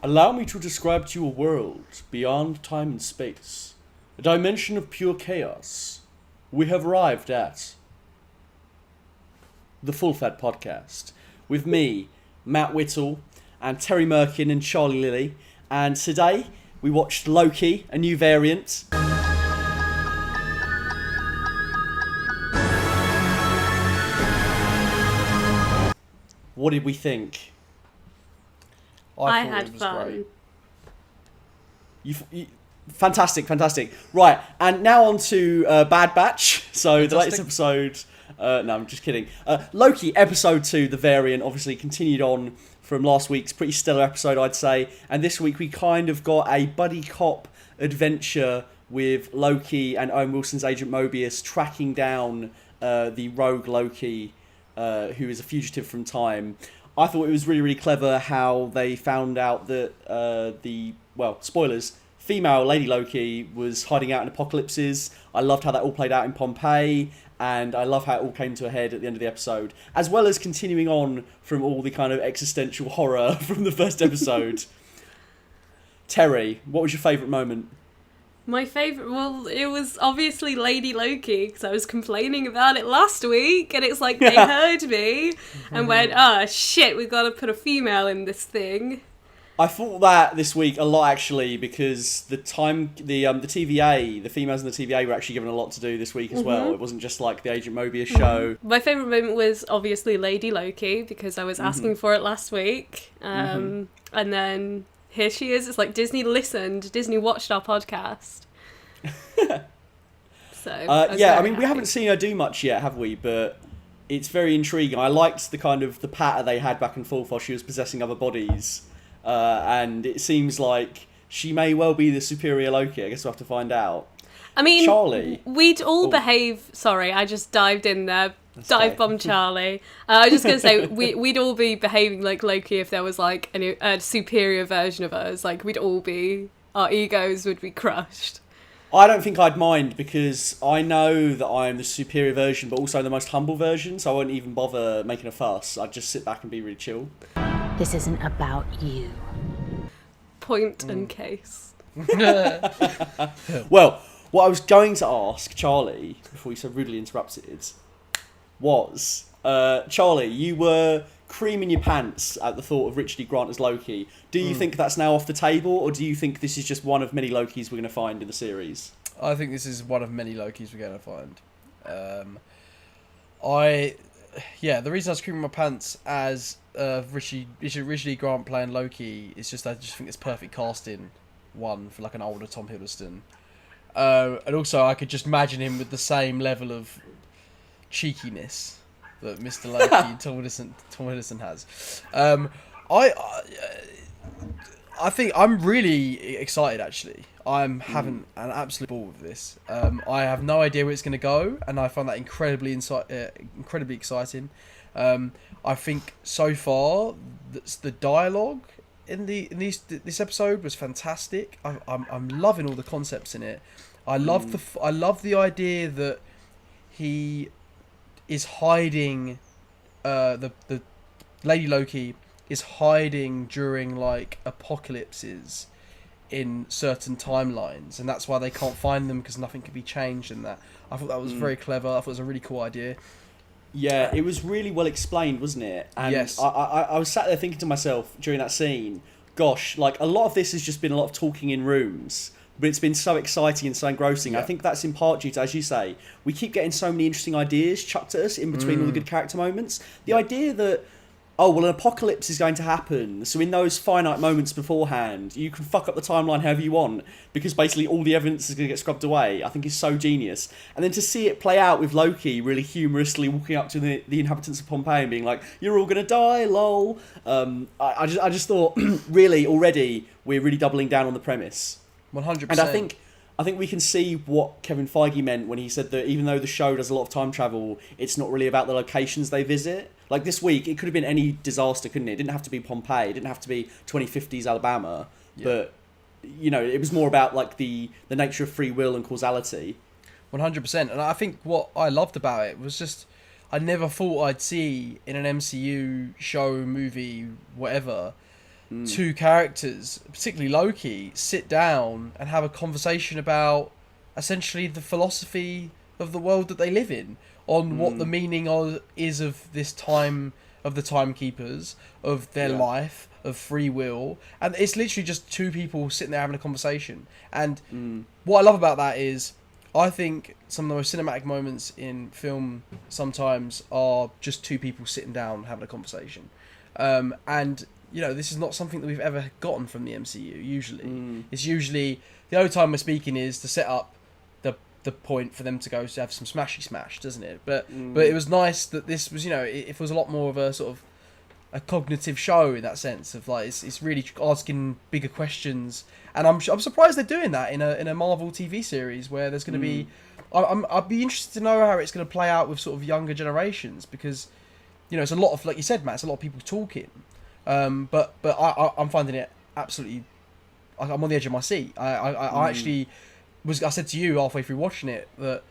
Allow me to describe to you a world beyond time and space, a dimension of pure chaos. We have arrived at the Full Fed Podcast with me, Matt Whittle, and Terry Merkin and Charlie Lilly. And today we watched Loki, a new variant. What did we think? I had fun. Fantastic. Right, and now on to Bad Batch. So the latest episode. No, I'm just kidding. Loki Episode 2, the variant, obviously continued on from last week's pretty stellar episode, I'd say. And this week we kind of got a buddy cop adventure with Loki and Owen Wilson's Agent Mobius tracking down the rogue Loki, who is a fugitive from time. I thought it was really clever how they found out that spoilers, female Lady Loki was hiding out in apocalypses. I loved how that all played out in Pompeii, and I love how it all came to a head at the end of the episode, as well as continuing on from all the kind of existential horror from the first episode. Terry, what was your favourite moment? My favourite, well, it was obviously Lady Loki, because I was complaining about it last week, and it's like they heard me and went, oh shit, we've got to put a female in this thing. I thought that this week a lot, actually, because the TVA, the females in the TVA were actually given a lot to do this week as well. It wasn't just like the Agent Mobius show. My favourite moment was obviously Lady Loki, because I was asking for it last week, and then here she is. It's like Disney listened, Disney watched our podcast. We haven't seen her do much yet, have we? But it's very intriguing. I liked the kind of the patter they had back and forth while she was possessing other bodies. And it seems like she may well be the superior Loki. I guess we'll have to find out. I mean, Charlie. We'd all behave... Sorry, I just dived in there. Bomb Charlie. I was just going to say, we'd all be behaving like Loki if there was like a superior version of us. Like, we'd all be... Our egos would be crushed. I don't think I'd mind, because I know that I'm the superior version, but also the most humble version, so I won't even bother making a fuss. I'd just sit back and be really chill. This isn't about you. Point and case. Well, what I was going to ask Charlie, before you so rudely interrupted, was, Charlie, you were creaming your pants at the thought of Richard E. Grant as Loki. Do you think that's now off the table, or do you think this is just one of many Lokis we're going to find in the series? I think this is one of many Lokis we're going to find. The reason I was creaming my pants as Richard E. Grant playing Loki is just I just think it's perfect casting, one, for like an older Tom Hiddleston. And also I could just imagine him with the same level of cheekiness that Mr. Loki and Tom Hiddleston has. I think I'm really excited, actually. I'm having an absolute ball with this. I have no idea where it's going to go, and I find that incredibly exciting. I think so far the dialogue in this episode was fantastic. I'm loving all the concepts in it. I love the idea that he is hiding. The Lady Loki is hiding during like apocalypses in certain timelines, and that's why they can't find them, because nothing can be changed in that. I thought that was very clever. I thought it was a really cool idea. Yeah, it was really well explained, wasn't it? And yes. I was sat there thinking to myself during that scene, gosh, like a lot of this has just been a lot of talking in rooms, but it's been so exciting and so engrossing. Yeah. I think that's in part due to, as you say, we keep getting so many interesting ideas chucked at us in between all the good character moments. The idea that, an apocalypse is going to happen, so in those finite moments beforehand, you can fuck up the timeline however you want, because basically all the evidence is going to get scrubbed away, I think is so genius. And then to see it play out with Loki really humorously walking up to the inhabitants of Pompeii and being like, you're all going to die, lol. I just thought, really, already, we're really doubling down on the premise. 100%. And I think we can see what Kevin Feige meant when he said that even though the show does a lot of time travel, it's not really about the locations they visit. Like this week, it could have been any disaster, couldn't it? It didn't have to be Pompeii. It didn't have to be 2050s Alabama. Yeah. But, it was more about like the nature of free will and causality. 100%. And I think what I loved about it was just, I never thought I'd see in an MCU show, movie, whatever, two characters, particularly Loki, sit down and have a conversation about essentially the philosophy of the world that they live in, on what the meaning is of this time, of the timekeepers, of their life, of free will. And it's literally just two people sitting there having a conversation. And what I love about that is, I think some of the most cinematic moments in film sometimes are just two people sitting down having a conversation. And, you know, this is not something that we've ever gotten from the MCU, usually. It's usually, the only time we're speaking is to set up the point for them to go to have some smashy smash, doesn't it? But it was nice that this was, you know, it was a lot more of a sort of a cognitive show in that sense of like it's really asking bigger questions, and I'm surprised they're doing that in a Marvel TV series where there's going to be. I'd be interested to know how it's going to play out with sort of younger generations, because, you know, it's a lot of, like you said, Matt, it's a lot of people talking, but I'm finding it absolutely. I'm on the edge of my seat. I actually I said to you halfway through watching it that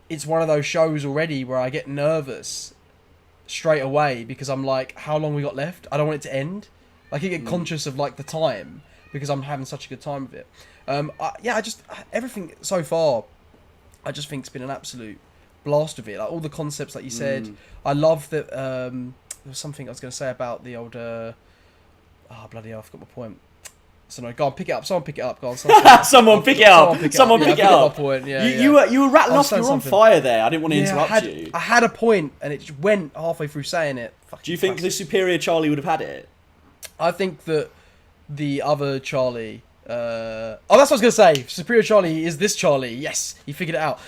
it's one of those shows already where I get nervous straight away, because I'm like, how long we got left? I don't want it to end. Like, I get conscious of like the time, because I'm having such a good time with it. Everything so far, I just think it's been an absolute blast of it. Like all the concepts, like you said. I love that. There was something I was going to say about the old. Bloody hell! I forgot my point. So no, go on, pick it up. Someone pick it up. Go on. Someone pick it up. Someone pick it up. My point. Yeah, you were rattling off. You were on fire there. I didn't want to interrupt you. I had a point, and it just went halfway through saying it. Do you think the superior Charlie would have had it? I think that the other Charlie. That's what I was going to say. Superior Charlie is this Charlie. Yes, he figured it out.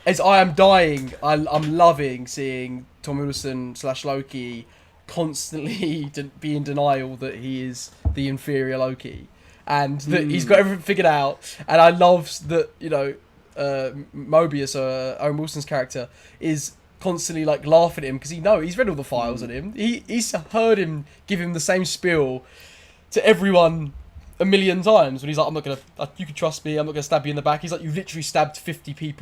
As I am dying, I'm loving seeing Tom Hiddleston / Loki constantly be in denial that he is the inferior Loki, and that he's got everything figured out. And I love that, you know, Mobius, Owen Wilson's character, is constantly like laughing at him because he's read all the files on him. He's heard him give him the same spiel to everyone a million times when he's like, I'm not gonna, you can trust me, I'm not gonna stab you in the back. He's like, you've literally stabbed 50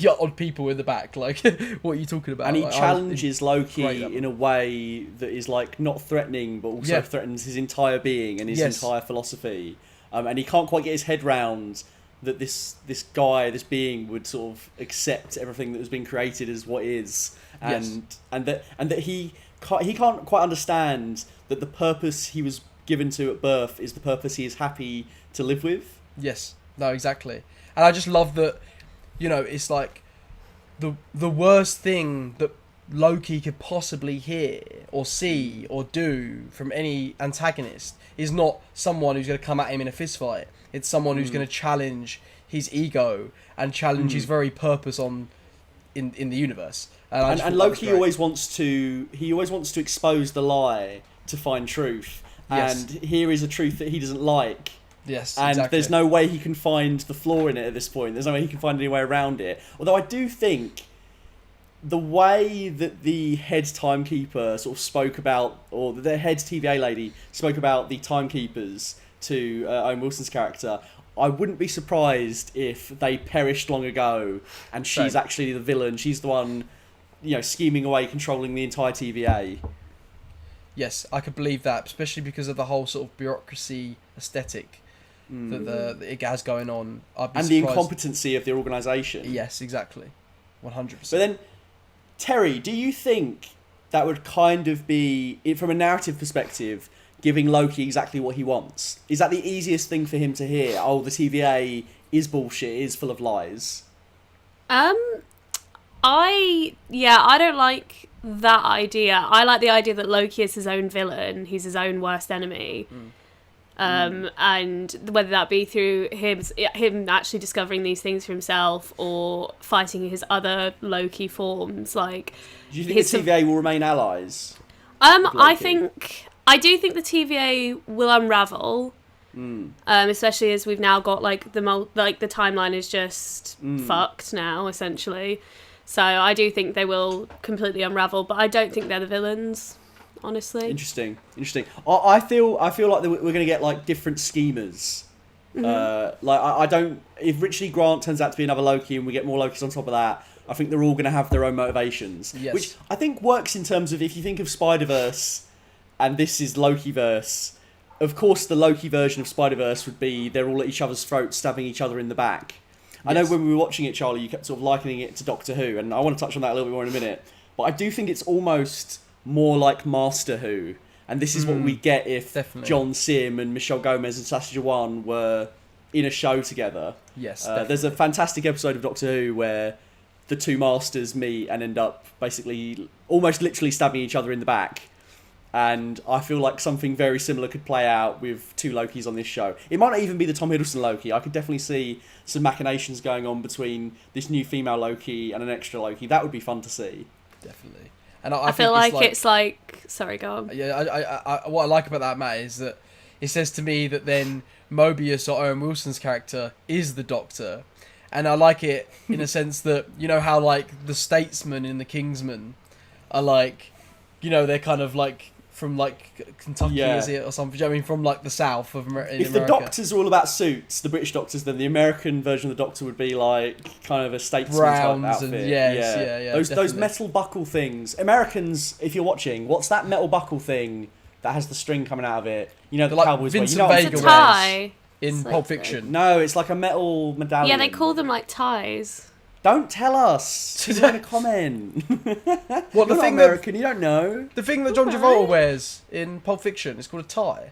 odd people in the back. Like, what are you talking about? And he like, challenges Loki in a way that is like not threatening, but also threatens his entire being and his entire philosophy. And he can't quite get his head round that this being would sort of accept everything that has been created as what is, and that he can't quite understand that the purpose he was given to at birth is the purpose he is happy to live with. Yes, no, exactly. And I just love that, you know, it's like the worst thing that Loki could possibly hear or see or do from any antagonist is not someone who's going to come at him in a fist fight. It's someone who's going to challenge his ego and challenge his very purpose in the universe. And Loki always wants to expose the lie to find truth. And here is a truth that he doesn't like. Yes, and exactly. There's no way he can find the flaw in it at this point. There's no way he can find any way around it. Although I do think the way that the head timekeeper sort of spoke about, or the head TVA lady spoke about the timekeepers to Owen Wilson's character, I wouldn't be surprised if they perished long ago and she's actually the villain. She's the one, you know, scheming away, controlling the entire TVA. Yes, I could believe that, especially because of the whole sort of bureaucracy aesthetic that it has going on. And the incompetency of the organisation. Yes, exactly. 100%. But then, Terry, do you think that would kind of be, from a narrative perspective, giving Loki exactly what he wants? Is that the easiest thing for him to hear? Oh, the TVA is bullshit, is full of lies. I don't like that idea. I like the idea that Loki is his own villain. He's his own worst enemy. And whether that be through him actually discovering these things for himself or fighting his other Loki forms. Like, do you think the TVA will remain allies? I do think the TVA will unravel. Especially as we've now got the timeline is just fucked now, essentially. So I do think they will completely unravel, but I don't think they're the villains, honestly. Interesting. I feel like we're going to get like different schemers. I don't. If Richard E. Grant turns out to be another Loki and we get more Lokis on top of that, I think they're all going to have their own motivations, which I think works in terms of if you think of Spider-Verse and this is Lokiverse. Of course, the Loki version of Spider-Verse would be they're all at each other's throats, stabbing each other in the back. I know when we were watching it, Charlie, you kept sort of likening it to Doctor Who, and I want to touch on that a little bit more in a minute. But I do think it's almost more like Master Who, and this is what we get if John Sim and Michelle Gomez and Sacha Dhawan were in a show together. Yes, there's a fantastic episode of Doctor Who where the two masters meet and end up basically almost literally stabbing each other in the back. And I feel like something very similar could play out with two Lokis on this show. It might not even be the Tom Hiddleston Loki. I could definitely see some machinations going on between this new female Loki and an extra Loki. That would be fun to see. Definitely. And I feel like it's like... Sorry, go on. Yeah, I what I like about that, Matt, is that it says to me that then Mobius, or Owen Wilson's character, is the Doctor. And I like it in a sense that, you know how, like, the statesmen in the Kingsman are, like, you know, they're kind of, like... from like Kentucky, is it, or something? I mean, from like the south of America. If the doctors are all about suits, the British doctors, then the American version of the Doctor would be like kind of a statesman type outfit. And those metal buckle things. Americans, if you're watching, what's that metal buckle thing that has the string coming out of it? You know, the like Cowboys Vincent wear. Vega it's a tie in Pulp Fiction. No, it's like a metal medallion. Yeah, they call them like ties. Don't tell us. You're going to comment. What, the You're thing not American, you don't know. The thing that John Travolta wears in Pulp Fiction is called a tie.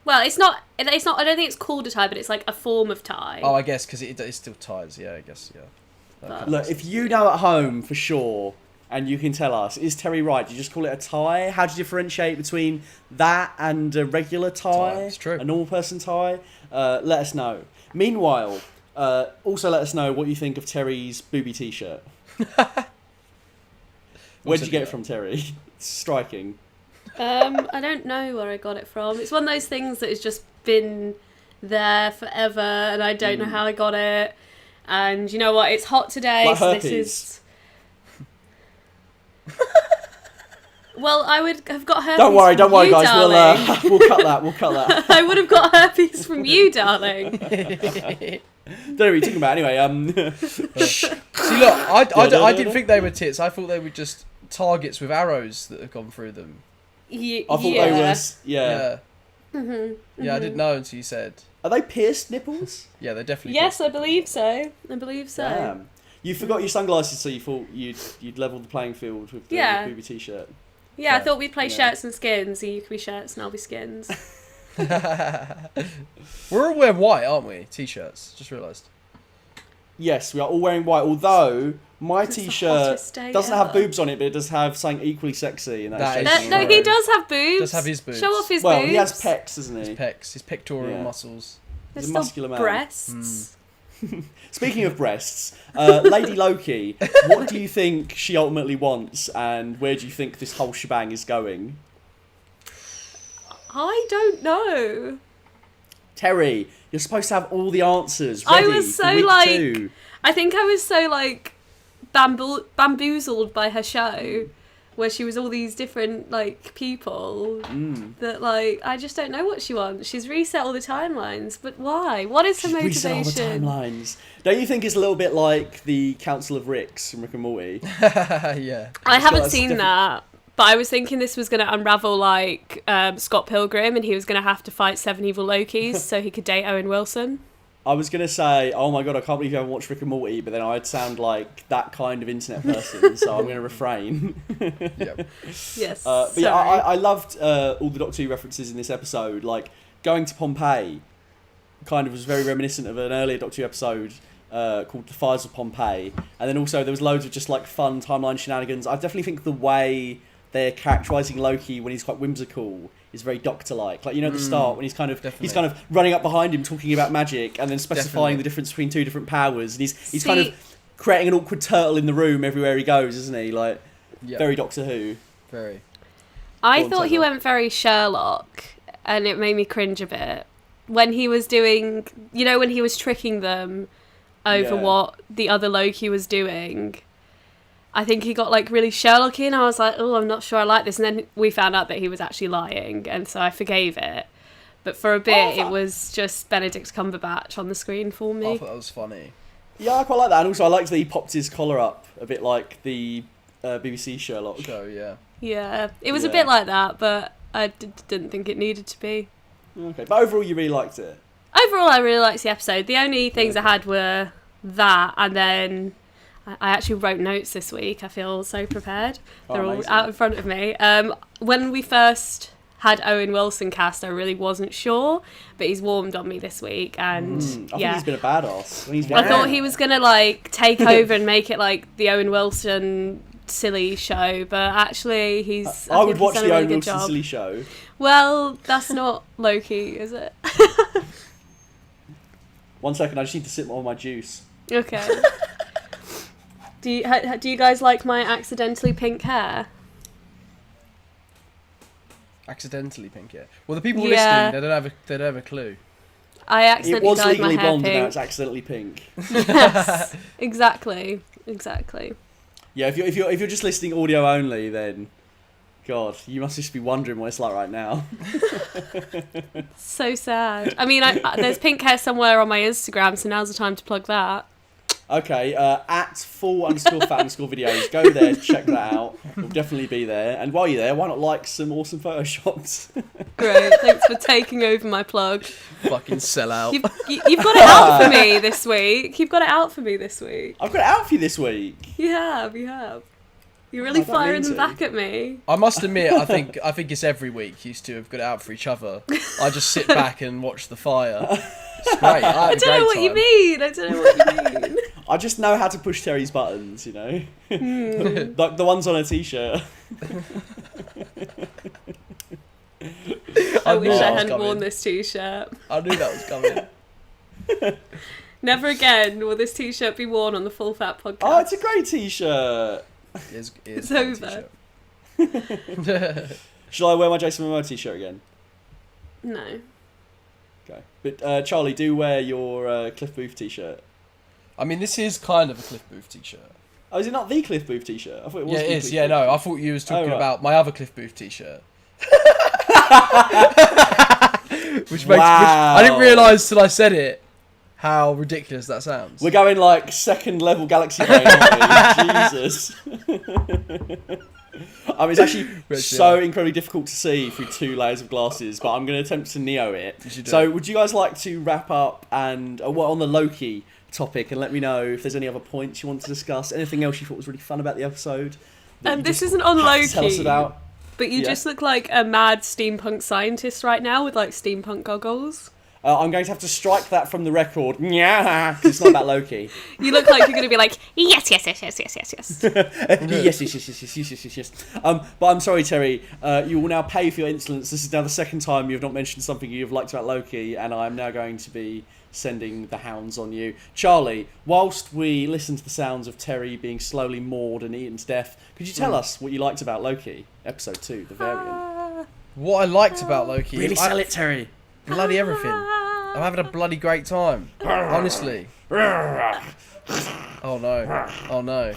Well, it's not. I don't think it's called a tie, but it's like a form of tie. Oh, I guess because it's still ties. Yeah, I guess. Yeah. Look, if you know at home for sure, and you can tell us, is Terry right? Do you just call it a tie? How do you differentiate between that and a regular tie? It's true. A normal person tie? Let us know. Meanwhile, also let us know what you think of Terry's booby t-shirt. Where'd you get it from, Terry? It's striking. I don't know where I got it from. It's one of those things that has just been there forever, and I don't know how I got it. And you know what? It's hot today, like so herpes. this is... Well, I would have got herpes. Don't worry, you, guys. Darling. We'll cut that. I would have got herpes from you, darling. Don't know what you're talking about anyway. See, look, I didn't think they were tits. I thought they were just targets with arrows that have gone through them. I thought they was Yeah, I didn't know until you said. Are they pierced nipples? Yeah, they're definitely. Yes, I believe so. Damn. You forgot your sunglasses, so you thought you'd level the playing field with the booby t-shirt. Yeah, I thought we'd play shirts and skins, so you could be shirts and I'll be skins. We're all wearing white, aren't we? T-shirts. Just realised. Yes, we are all wearing white. Although my It's the t-shirt hottest day doesn't have ever. boobs on it, but it does have something equally sexy, and That that's is Jason No, Momoa. he does have boobs. Does have his boobs. Show off his Well, boobs. he has pecs, doesn't he? His pecs, his pectoral Yeah. muscles. There's He's a still muscular man. breasts. Speaking of breasts, Lady Loki, what do you think she ultimately wants, and where do you think this whole shebang is going? I don't know. Terry, you're supposed to have all the answers I ready was for so week like, 2. I think I was so like bamboozled by her show, where she was all these different like people that like I just don't know what she wants. She's reset all the timelines, but why? What is her Reset all the motivation? timelines. Don't you think it's a little bit like the Council of Ricks from Rick and Morty? Yeah. I haven't that's seen different. that, but I was thinking this was going to unravel like Scott Pilgrim, and he was going to have to fight 7 evil Lokis so he could date Owen Wilson. I was going to say, oh my god, I can't believe you haven't watched Rick and Morty, but then I'd sound like that kind of internet person, so I'm going to refrain. Yep. Yes. But yeah, sorry. I loved all the Doctor Who references in this episode. Like, going to Pompeii kind of was very reminiscent of an earlier Doctor Who episode called The Fires of Pompeii. And then also there was loads of just like fun timeline shenanigans. I definitely think the way they're characterising Loki when he's quite whimsical is very Doctor-like. Like, you know, at the start when he's kind of running up behind him talking about magic and then specifying the difference between 2 different powers, and he's kind of creating an awkward turtle in the room everywhere he goes, isn't he? Like, very Doctor Who. Very. I Go on, thought he Taylor. went very Sherlock, and it made me cringe a bit. When he was doing, you know, when he was tricking them over Yeah. what the other Loki was doing, I think he got like really Sherlocky, and I was like, oh, I'm not sure I like this. And then we found out that he was actually lying, and so I forgave it. But for a bit, it was just Benedict Cumberbatch on the screen for I me. thought that was funny. Yeah, I quite like that. And also I liked that he popped his collar up a bit like the BBC Sherlock. Show, yeah. Yeah, it was a Yeah. bit like that, but didn't think it needed to be. Okay, but overall you really liked it. Overall, I really liked the episode. The only things I had were that, and then I actually wrote notes this week. I feel so prepared. They're all out in front of me. When we first had Owen Wilson cast, I really wasn't sure, but he's warmed on me this week, and I think he's been a badass. I thought he was gonna like take over and make it like the Owen Wilson silly show, but actually I would watch the Owen Wilson silly show. Well, that's not Loki, is it? 1 second, I just need to sip on my juice. Okay. Do you guys like my accidentally pink hair? Accidentally pink, yeah. Well, the people listening, they don't have a clue. I accidentally It was dyed my legally hair blonde, pink. and now it's accidentally pink. Yes, exactly. Yeah, if you're just listening audio only, then God, you must just be wondering what it's like right now. So sad. I mean, there's pink hair somewhere on my Instagram, so now's the time to plug that. Okay, at @full_fat_videos. Go there, check that out. We'll definitely be there. And while you're there, why not like some awesome photoshops? Great, thanks for taking over my plug. Fucking sell out. You've got it out for me this week. I've got it out for you this week. You have. You're really firing them back at me. I must admit, I think it's every week you two have got it out for each other. I just sit back and watch the fire. It's great. I don't know what you mean. I just know how to push Terry's buttons, you know? Like the ones on a t-shirt. I wish I hadn't worn this t-shirt. I knew that was coming. Never again will this t-shirt be worn on the Full Fat podcast. Oh, it's a great t-shirt. It's over. Shall I wear my Jason Momoa t-shirt again? No. Okay. But Charlie, do wear your Cliff Booth t-shirt. I mean, this is kind of a Cliff Booth t-shirt. Oh, is it not the Cliff Booth t-shirt? I thought it was. Yeah, it is. Yeah, no, I thought you was talking about my other Cliff Booth t-shirt. which I didn't realise till I said it how ridiculous that sounds. We're going like second level galaxy brain, aren't we? Jesus. I mean, it's actually so incredibly difficult to see through 2 layers of glasses, but I'm going to attempt to Neo it. So would you guys like to wrap up and on the Loki topic and let me know if there's any other points you want to discuss, anything else you thought was really fun about the episode? This isn't on Loki. Tell us about. But you just look like a mad steampunk scientist right now with like steampunk goggles. I'm going to have to strike that from the record. Yeah, because it's not about Loki. You look like you're going to be like, yes. yes. But I'm sorry, Terry. You will now pay for your insolence. This is now the second time you have not mentioned something you've liked about Loki, and I am now going to be sending the hounds on you. Charlie, whilst we listen to the sounds of Terry being slowly mauled and eaten to death, could you tell us what you liked about Loki, Episode 2, The Variant? What I liked about Loki... Really sell it, Terry. Bloody everything. I'm having a bloody great time. Honestly. Oh no.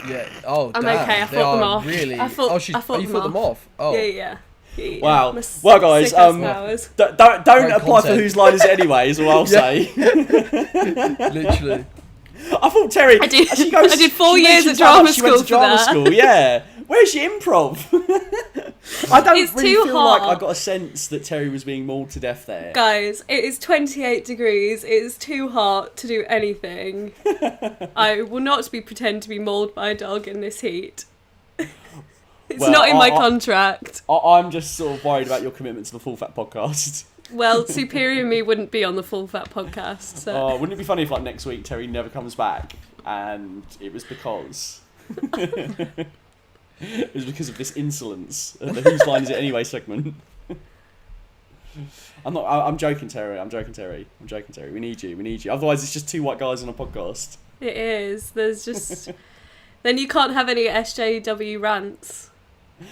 Yeah. Oh, I'm damn. okay. I fought them off. Really. I fought them off. Oh. Yeah. Wow. Well, guys, don't apply for whose line is it anyway, is what I'll say. Literally. I thought Terry. I did 4 years at drama school for that. Yeah. Where's your improv? I don't it's really too feel hot. like I got a sense that Terry was being mauled to death there. Guys, it is 28 degrees. It is too hot to do anything. I will not pretend to be mauled by a dog in this heat. It's not in my contract. I'm just sort of worried about your commitment to the Full Fat podcast. Well, Superior Me wouldn't be on the Full Fat podcast. So. Wouldn't it be funny if like next week Terry never comes back and it was because... It was because of this insolence. The Whose Line Is It Anyway segment. I'm joking, Terry. We need you. Otherwise, it's just 2 white guys on a podcast. It is. There's just... Then you can't have any SJW rants.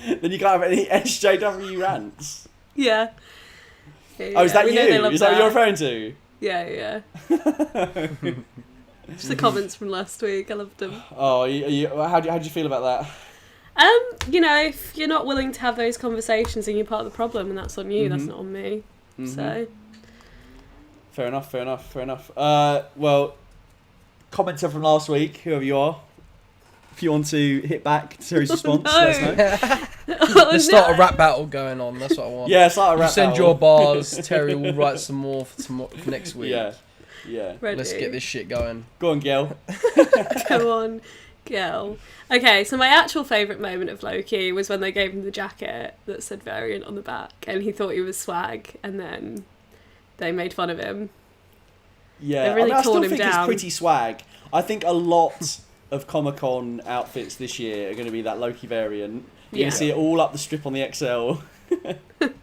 Then you can't have any SJW rants? Yeah. Oh, is that you? Is that what you're referring to? Yeah. Just the comments from last week. I loved them. Oh, how do you feel about that? If you're not willing to have those conversations, then you're part of the problem, and that's on you. That's not on me. So. Fair enough. Well, commenter from last week, whoever you are, if you want to hit back to Terry's response, let us know. Oh, Let's start a rap battle going on. That's what I want. Yeah, it's like a rap You send battle. your bars. Terry will write some more for next week. Yeah. Ready. Let's get this shit going. Go on, Gil. Go on, girl. Okay, so my actual favourite moment of Loki was when they gave him the jacket that said Variant on the back, and he thought he was swag, and then they made fun of him. Yeah, They really I still torn him think down. it's pretty swag. I think a lot of Comic-Con outfits this year are going to be that Loki variant. You're going to see it all up the strip on the XL.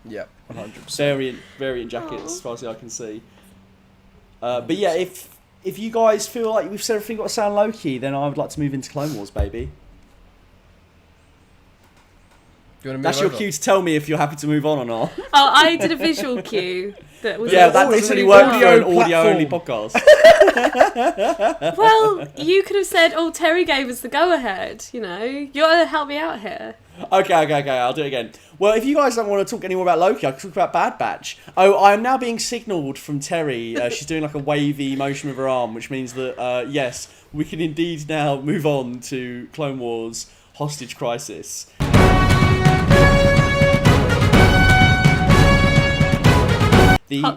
Yep, 100%. Variant jackets, as far as I can see. But yeah, if you guys feel like we've said everything got to sound Loki, then I would like to move into Clone Wars, baby. That's your cue to tell me if you're happy to move on or not. Oh, I did a visual cue that was. Yeah, that awesome. doesn't really work for an audio-only podcast. Well, you could have said, "Oh, Terry gave us the go-ahead." You know, you gotta help me out here. Okay, I'll do it again. Well, if you guys don't want to talk any more about Loki, I can talk about Bad Batch. Oh, I am now being signalled from Terry. She's doing like a wavy motion with her arm, which means that, yes, we can indeed now move on to Clone Wars Hostage Crisis.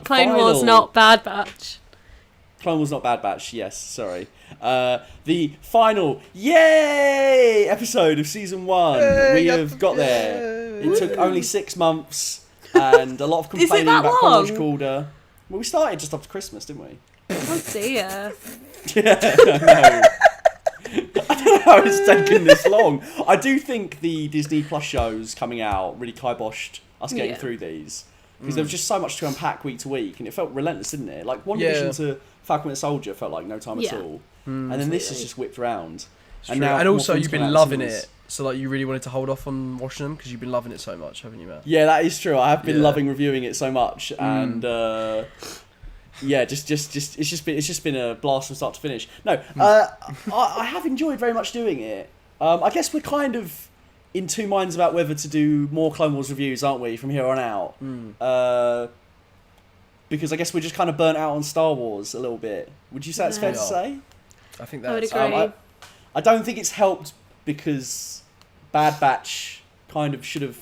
Clone Wars, not Bad Batch. Clone Wars, not Bad Batch, yes, sorry. The final, yay, episode of Season 1. We have got there. It took only 6 months and a lot of complaining that about long? chronological order. Well, we started just after Christmas, didn't we? Oh dear. Yeah, I know. I don't know how it's taken this long. I do think the Disney Plus shows coming out really kiboshed us getting through these. Because there was just so much to unpack week to week, and it felt relentless, didn't it? Like, one division to Falcon and Soldier felt like no time at all. And then this is just whipped round. And also, you've been loving it. So, like, you really wanted to hold off on watching them because you've been loving it so much, haven't you, Matt? Yeah, that is true. I have been loving reviewing it so much, and yeah, it's just been a blast from start to finish. No, I have enjoyed very much doing it. I guess we're kind of in two minds about whether to do more Clone Wars reviews, aren't we, from here on out? Because I guess we're just kind of burnt out on Star Wars a little bit. Would you say that's fair to say? I think I would that's... agree. I don't think it's helped because Bad Batch kind of should have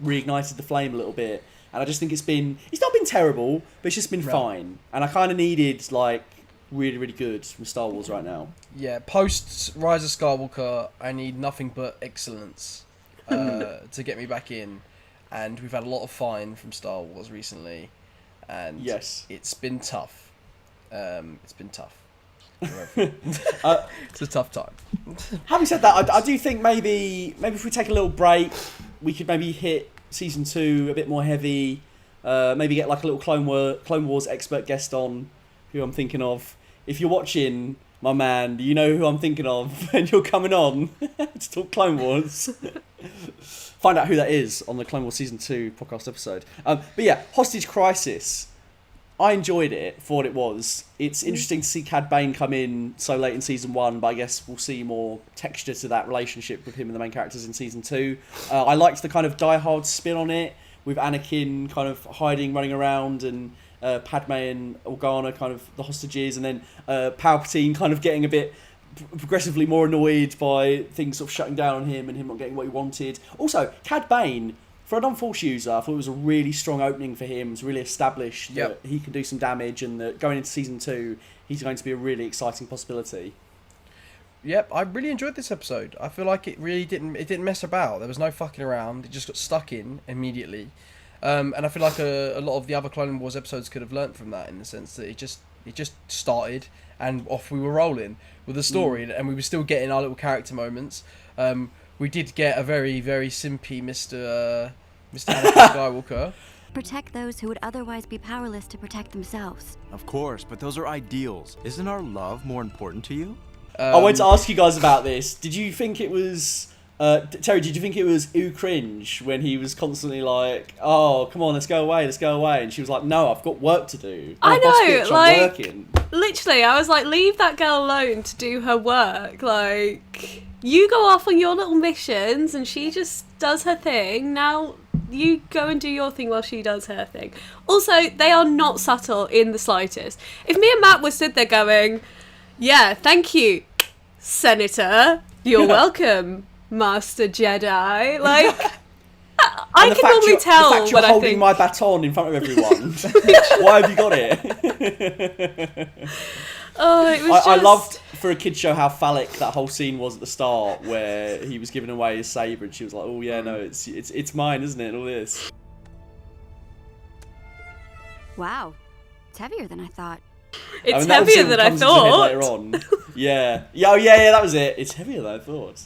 reignited the flame a little bit. And I just think it's not been terrible, but it's just been fine. And I kind of needed, like, really, really good from Star Wars right now. Yeah, post Rise of Skywalker, I need nothing but excellence to get me back in. And we've had a lot of fine from Star Wars recently. And it's been tough. It's been tough. It's a tough time. Having said that, I do think maybe if we take a little break, we could maybe hit Season 2 a bit more heavy. Maybe get like a little Clone Wars expert guest on, who I'm thinking of. If you're watching, my man, you know who I'm thinking of, and you're coming on to talk Clone Wars. Find out who that is on the Clone Wars Season 2 podcast episode. But yeah, Hostage Crisis. I enjoyed it for what it was. It's interesting to see Cad Bane come in so late in Season 1, but I guess we'll see more texture to that relationship with him and the main characters in Season 2. I liked the kind of die-hard spin on it, with Anakin kind of hiding, running around, and Padme and Organa kind of the hostages, and then Palpatine kind of getting a bit progressively more annoyed by things sort of shutting down on him and him not getting what he wanted. Also, Cad Bane, for a non-Force user, I thought it was a really strong opening for him. It's really established that he can do some damage, and that going into Season 2, he's going to be a really exciting possibility. Yep, I really enjoyed this episode. I feel like it didn't mess about. There was no fucking around. It just got stuck in immediately. And I feel like a lot of the other Clone Wars episodes could have learnt from that, in the sense that it just started and off we were rolling with the story, and we were still getting our little character moments. We did get a very, very simpy Mr. Anakin Skywalker. Protect those who would otherwise be powerless to protect themselves. Of course, but those are ideals. Isn't our love more important to you? I wanted to ask you guys about this. Did you think it was... Terry, did you think it was cringe when he was constantly like, "Oh, come on, let's go away," and she was like, "No, I've got work to do. I I'm a boss know, bitch, I'm like, working." Literally, I was like, leave that girl alone to do her work. Like, you go off on your little missions and she just does her thing. Now you go and do your thing while she does her thing. Also, they are not subtle in the slightest. If me and Matt were stood there going, "Yeah, thank you, Senator. You're welcome, Master Jedi." Like, I can normally tell the fact you're when I holding think... my baton in front of everyone. Why have you got it? Oh, it was I loved, for a kid's show, how phallic that whole scene was at the start, where he was giving away his saber, and she was like, "Oh yeah, no, it's mine, isn't it?" All this. Wow. It's heavier than I thought. It's heavier than I thought. Later on. Yeah. Oh yeah, that was it. It's heavier than I thought.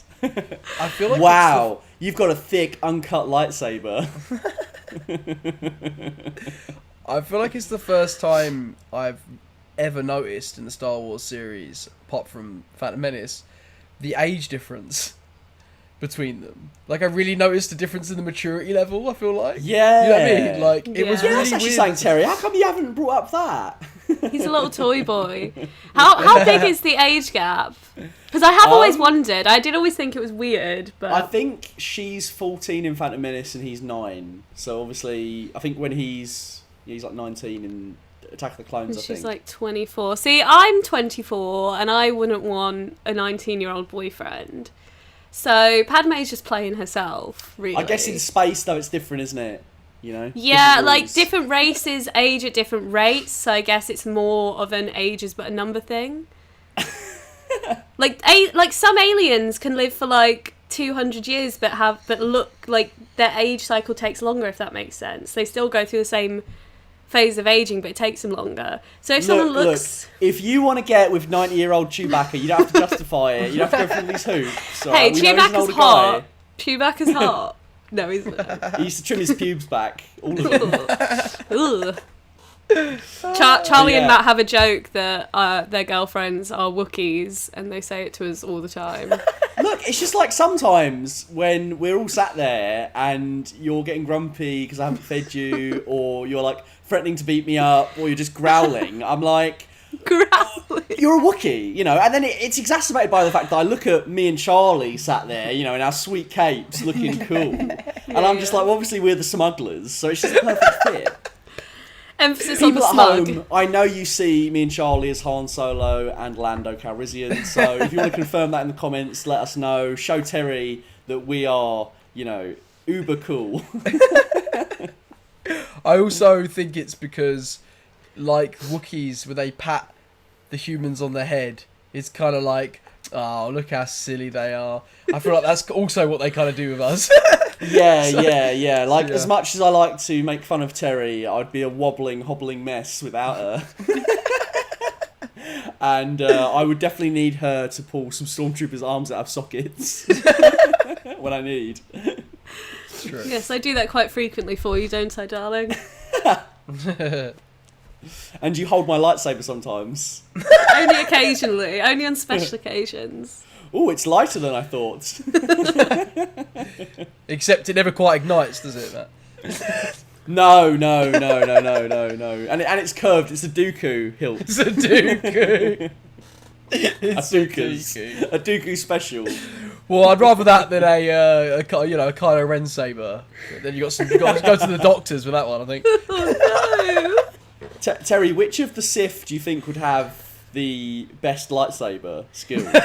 I feel like wow, you've got a thick, uncut lightsaber. I feel like it's the first time I've ever noticed in the Star Wars series, apart from Phantom Menace, the age difference between them. Like, I really noticed the difference in the maturity level, I feel like. Yeah. You know what I mean? Like, it was Yeah. really That's actually weird. saying, Terry, how come you haven't brought up that? He's a little toy boy. How big is the age gap? Because I have always wondered. I did always think it was weird, but I think she's 14 in Phantom Menace and he's 9. So obviously, I think when he's like 19 in Attack of the Clones, I she's think. like 24. See, I'm 24, and I wouldn't want a 19-year-old boyfriend. So Padme's just playing herself, really. I guess in space, though, it's different, isn't it? You know? Yeah, Different like rules. different races age at different rates, so I guess it's more of an ages but a number thing. like some aliens can live for like 200 years but look like their age cycle takes longer, if that makes sense. They still go through the same phase of aging, but it takes them longer. So if someone looks... Look, if you want to get with 90-year-old Chewbacca, you don't have to justify it. You don't have to go through these hoops. Hey, We know he's an Chewbacca's older hot. guy. Chewbacca's hot. No, he's not. He used to trim his pubes back. All of them. Ugh. Charlie Yeah. and Matt have a joke that their girlfriends are Wookiees, and they say it to us all the time. Look, it's just like sometimes when we're all sat there and you're getting grumpy because I haven't fed you, or you're like threatening to beat me up, or you're just growling. I'm like, Growling. you're a Wookiee, you know, and then it's exacerbated by the fact that I look at me and Charlie sat there, you know, in our sweet capes, looking cool, and I'm just like, well, obviously we're the smugglers, so it's just a perfect fit. Emphasis on People the at smug. home, I know you see me and Charlie as Han Solo and Lando Calrissian, so if you want to confirm that in the comments, let us know. Show Terry that we are, you know, uber cool. I also think it's because, like Wookiees, when they pat the humans on the head, it's kind of like, oh, look how silly they are. I feel like that's also what they kind of do with us. Yeah. Like, Yeah. as much as I like to make fun of Terry, I'd be a wobbling, hobbling mess without her. And I would definitely need her to pull some stormtroopers' arms out of sockets when I need. True. Yes, I do that quite frequently for you, don't I, darling? And you hold my lightsaber sometimes. Only occasionally, only on special occasions. Oh, it's lighter than I thought. Except it never quite ignites, does it, Matt? No. And it's curved. It's a Dooku hilt. It's a Dooku. A Dooku special. Well, I'd rather that than a Kylo Ren saber. Then you got to go to the doctors with that one, I think. Oh Terry, which of the Sith do you think would have the best lightsaber skills? no!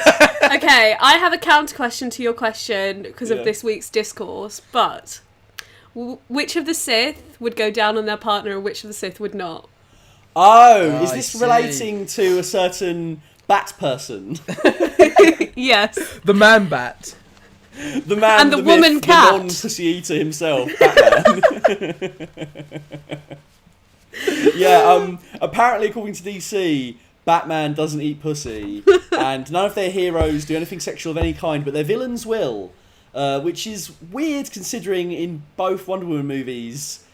Okay, I have a counter question to your question because Yeah. of this week's discourse, but which of the Sith would go down on their partner and which of the Sith would not? Oh, is I this see. relating to a certain bat person? Yes. The man bat. The man, And the myth, woman cat. the non-pussy eater himself, Batman. Yeah, apparently according to DC, Batman doesn't eat pussy, and none of their heroes do anything sexual of any kind, but their villains will, which is weird considering in both Wonder Woman movies,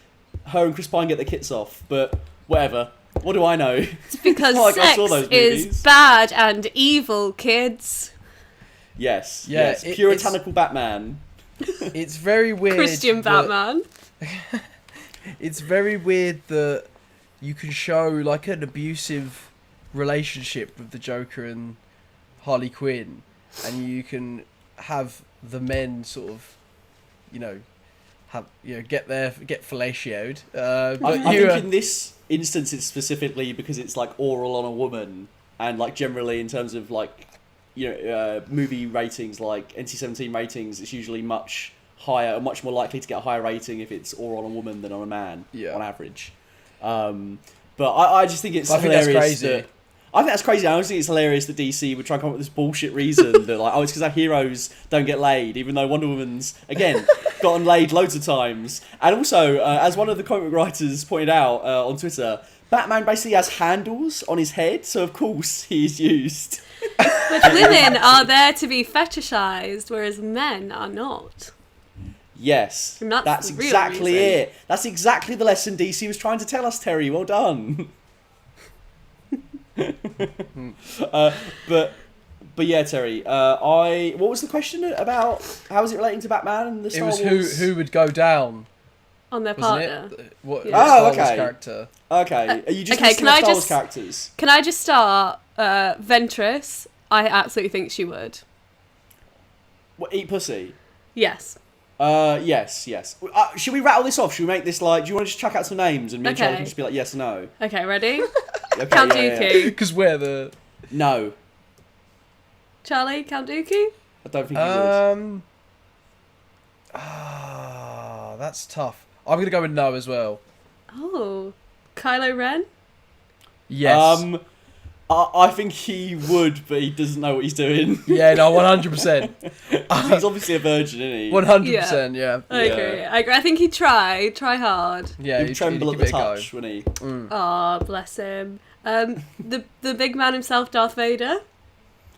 her and Chris Pine get their kits off, but whatever. What do I know? It's because Not like I sex saw those is movies. bad and evil, kids. Yes, Yeah, yes, puritanical Batman. It's very weird. Christian that- Batman. It's very weird that you can show like an abusive relationship with the Joker and Harley Quinn, and you can have the men sort of, get fellatioed. But I think in this instance, it's specifically because it's like oral on a woman, and like generally in terms of like movie ratings, like NC-17 ratings, it's usually much higher, much more likely to get a higher rating if it's all on a woman than on a man, on average. But I just think it's hilarious. Think that's crazy. I think that's crazy. I also think it's hilarious that DC would try and come up with this bullshit reason that, like, it's because our heroes don't get laid, even though Wonder Woman's, again, gotten laid loads of times. And also, as one of the comic writers pointed out on Twitter, Batman basically has handles on his head, so of course he is used. But women are there to be fetishized, whereas men are not. Yes, And that's the real exactly reason. it. That's exactly the lesson DC was trying to tell us, Terry. Well done. But yeah, Terry. What was the question about? How is it relating to Batman and the Star It was Wars? who would go down, On their wasn't partner. it? What Yeah. Star Wars okay. character? Okay, are you just okay, listing can I Star Wars just- characters? Can I just start? Ventress, I absolutely think she would. What, eat pussy? Yes. Yes. Should we rattle this off? Should we make this like? Do you want to just chuck out some names and me and Charlie Okay. can just be like yes or no? Okay, ready? Okay, Count yeah. Dooku. Because we're the. No, Charlie, Count Dooku? I don't think you would. That's tough. I'm gonna go with no as well. Oh. Kylo Ren? Yes. I think he would, but he doesn't know what he's doing. Yeah, no, 100%. He's obviously a virgin, isn't he? 100%, yeah. I agree. I agree. I think he'd try hard. Yeah, He'd he'd tremble at give the it a go. touch, wouldn't he? Oh, bless him. The big man himself, Darth Vader?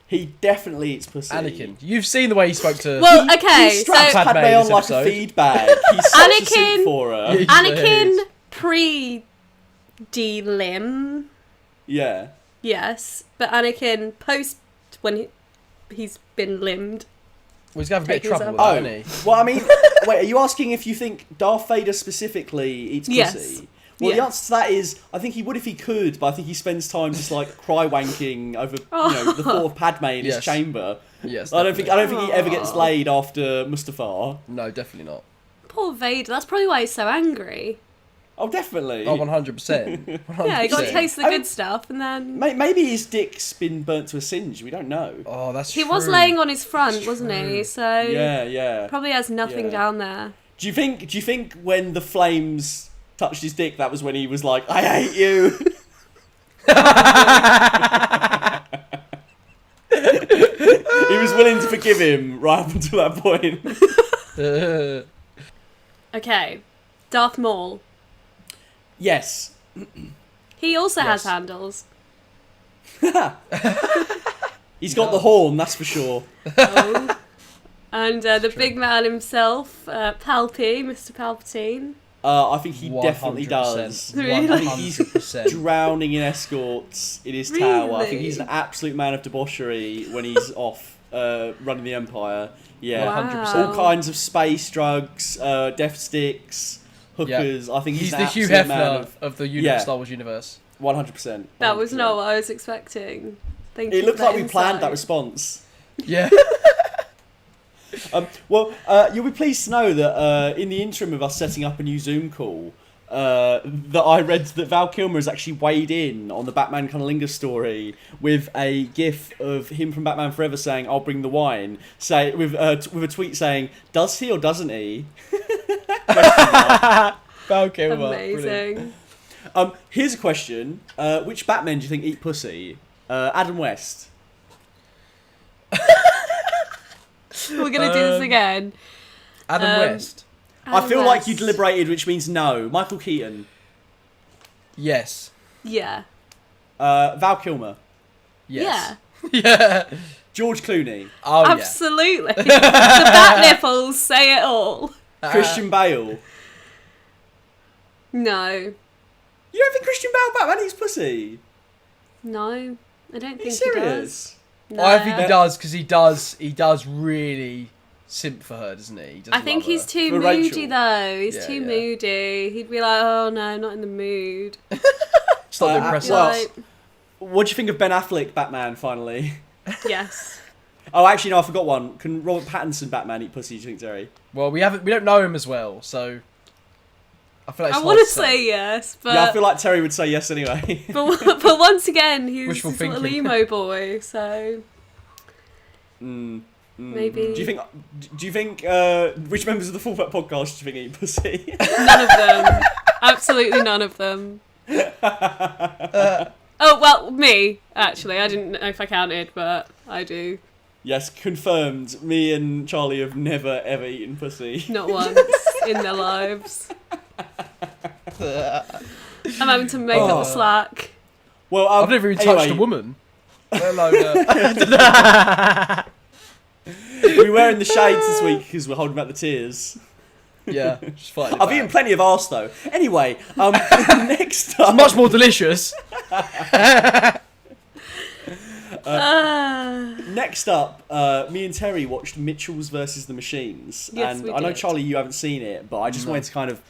He definitely eats pussy. Anakin. You've seen the way he spoke to. Well, okay, He straps so Padme Padme on this like episode. a feed bag. He's such a Anakin- simp for her. Yeah. Anakin pre-delim, Yeah. yes, but Anakin post when he's been limbed. Well, he's gonna have a bit of Take trouble with yourself. that, Oh, isn't he? well, I mean, wait, are you asking if you think Darth Vader specifically eats pussy? Yes. Well, the Yes. answer to that is, I think he would if he could, but I think he spends time just like cry wanking over, the thought of Padme in his Yes. chamber. Yes. I don't think he ever Aw. gets laid after Mustafar. No, definitely not. Poor Vader. That's probably why he's so angry. Oh, definitely. Oh, 100%. 100%. Yeah, he got to taste the I good mean- stuff, and then Maybe his dick's been burnt to a singe. We don't know. Oh, that's he true. was laying on his front, wasn't he? So Yeah. probably has nothing Yeah. down there. Do you think when the flames touched his dick, that was when he was like, "I hate you"? He was willing to forgive him right up until that point. Okay, Darth Maul. Yes. He also has Yes. handles. He's got the horn, that's for sure. Oh. And the big man himself, Palpy, Mr. Palpatine. I think he definitely does. Really? I think he's 100%. drowning in escorts in his tower. I think Really? he's an absolute man of debauchery when he's off running the Empire. Yeah, Wow. 100%. all kinds of space drugs, death sticks, hookers. I think He's he's the an Hugh absolute man Hefner of of the Yeah. Star Wars universe. 100%. That was not what I was expecting. Thank you. It looked for like that we planned that insight. response. Yeah. Well, you'll be pleased to know that in the interim of us setting up a new Zoom call, that I read that Val Kilmer has actually weighed in on the Batman Cunnilingus story with a gif of him from Batman Forever saying, "I'll bring the wine," with a tweet saying, "Does he or doesn't he?" Val Kilmer. Brilliant. Amazing. Here's a question. Which Batmen do you think eat pussy? Adam West. We're gonna do this again. Adam West. I feel like you West. deliberated, which means no. Michael Keaton. Yes. Yeah. Val Kilmer. Yes. Yeah. Yeah. George Clooney. Oh, yeah. Absolutely. The bat nipples say it all. Christian Bale. No. You don't think Christian Bale Batman eats pussy? No. I don't Are you think he does. serious? No. I think he does because he does really simp for her, doesn't he? Does I think love he's her. too For moody Rachel. though. He's Yeah, too yeah. moody. He'd be like, "Oh no, not in the mood." Stop Uh, impressing well- us. Like, What do you think of Ben Affleck Batman, finally? yes. Oh, actually, no, I forgot one. Can Robert Pattinson Batman eat pussy, do you think, Terry? Well, we don't know him as well, so I feel like I it's want hard to say yes, but Yeah, I feel like Terry would say yes anyway. but once again, he's Wishful this little thinking. emo boy. So maybe. Do you think which members of the Full Fat Podcast do you think eat pussy? None of them. Absolutely none of them. Oh, well, me, actually. I didn't know if I counted, but I do. Yes, confirmed. Me and Charlie have never, ever eaten pussy. Not once in their lives. I'm having to make up the slack. Well, I've never even touched a woman. Let alone, we were in the shades this week because we're holding back the tears. Yeah, just fighting. I've eaten plenty of arse though. Anyway, next up, It's much more delicious. Next up, me and Terry watched Mitchell's versus the Machines, Yes, and we I know did. Charlie, you haven't seen it, but I just wanted to kind of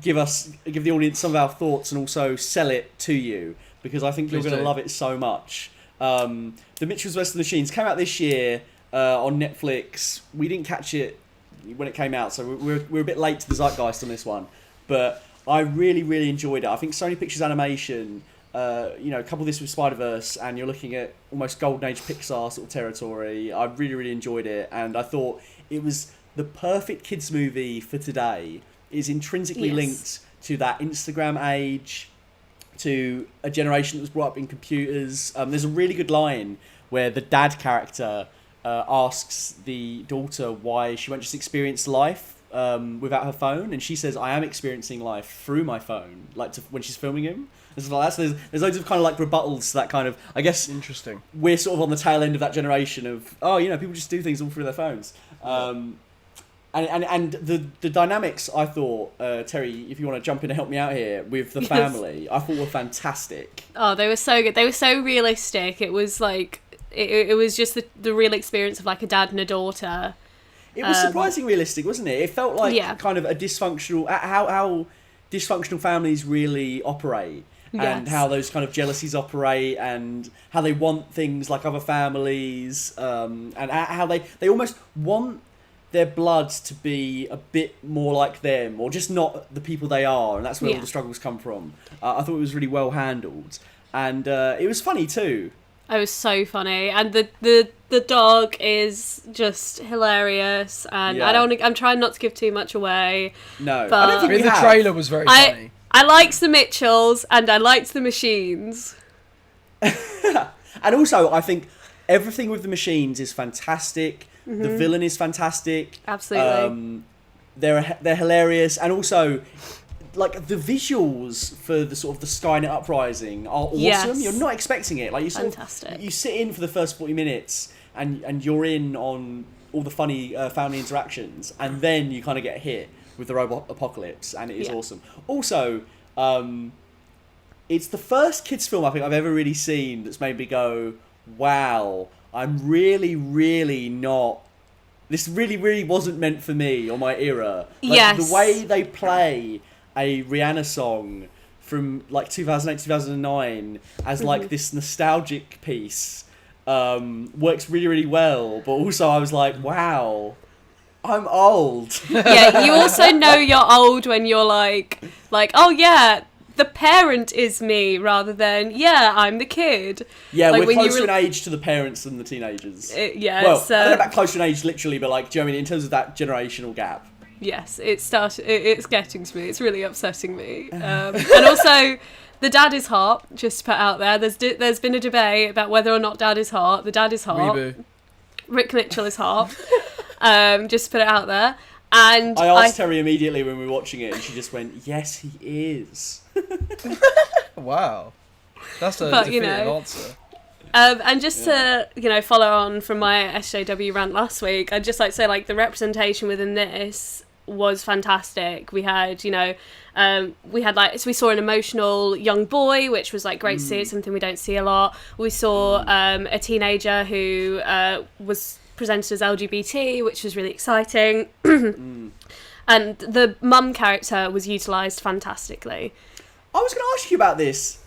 give the audience some of our thoughts and also sell it to you because I think you're Please going to do. love it so much. The Mitchell's versus the Machines came out this year on Netflix. We didn't catch it when it came out, so we're a bit late to the zeitgeist on this one, but I really, really enjoyed it. I think Sony Pictures Animation, couple this with Spider-Verse, and you're looking at almost Golden Age Pixar sort of territory. I really, really enjoyed it, and I thought it was the perfect kids movie for today. It's intrinsically Yes. linked to that Instagram age, to a generation that was brought up in computers. There's a really good line where the dad character asks the daughter why she won't just experience life without her phone, and she says, "I am experiencing life through my phone," when she's filming him. It's like that. So there's loads of kind of like rebuttals to that kind of. I guess Interesting. we're sort of on the tail end of that generation of people just do things all through their phones. And the dynamics, I thought, Terry, if you want to jump in and help me out here with the Yes. family, I thought were fantastic. Oh, they were so good. They were so realistic. It was like, it was just the real experience of like a dad and a daughter. It was surprisingly realistic, wasn't it? It felt like Yeah. kind of a dysfunctional, how dysfunctional families really operate. And Yes. how those kind of jealousies operate, and how they want things like other families, and how they almost want their blood to be a bit more like them, or just not the people they are, and that's where all Yeah. the struggles come from. I thought it was really well handled, and it was funny too. It was so funny, and the dog is just hilarious. And Yeah. I'm trying not to give too much away. No, But- I don't I think mean, we the have. trailer was very funny. I liked the Mitchells and I liked the Machines. And also, I think everything with the Machines is fantastic. The villain is fantastic. Absolutely. They're hilarious, and also, like, the visuals for the sort of the Skynet uprising are awesome. Yes. You're not expecting it. Like, you sort Fantastic. of, you sit in for the first 40 minutes, and you're in on all the funny family interactions, and then you kind of get hit with the robot apocalypse, and it is Yeah. awesome. Also, it's the first kids film I think I've ever really seen that's made me go, wow, I'm really, really not... This really, really wasn't meant for me or my era. Like, Yes. the way they play a Rihanna song from like 2008, 2009 as like this nostalgic piece works really, really well. But also I was like, wow, I'm old. Yeah, you also know you're old when you're like, oh yeah, the parent is me, rather than, yeah, I'm the kid. Yeah, Like, we're when you closer were- in age to the parents than the teenagers. Yeah, Well, it's, I don't know about closer in age literally, but like, do you know what I mean? In terms of that generational gap. yes, it's getting to me. It's really upsetting me. And also, the dad is hot. Just to put out there, there's been a debate about whether or not dad is hot. The dad is hot. Reboot. Rick Mitchell is hot. Just to put it out there. And I asked Terry immediately when we were watching it, and she just went, "Yes, he is." Wow. That's a But, definitive answer. And just to, follow on from my SJW rant last week, I'd just like to say, like, the representation within this was fantastic. We had, so we saw an emotional young boy, which was, like, great to see. It's something we don't see a lot. We saw a teenager who was presented as LGBT, which was really exciting. And the mum character was utilised fantastically. I was going to ask you about this.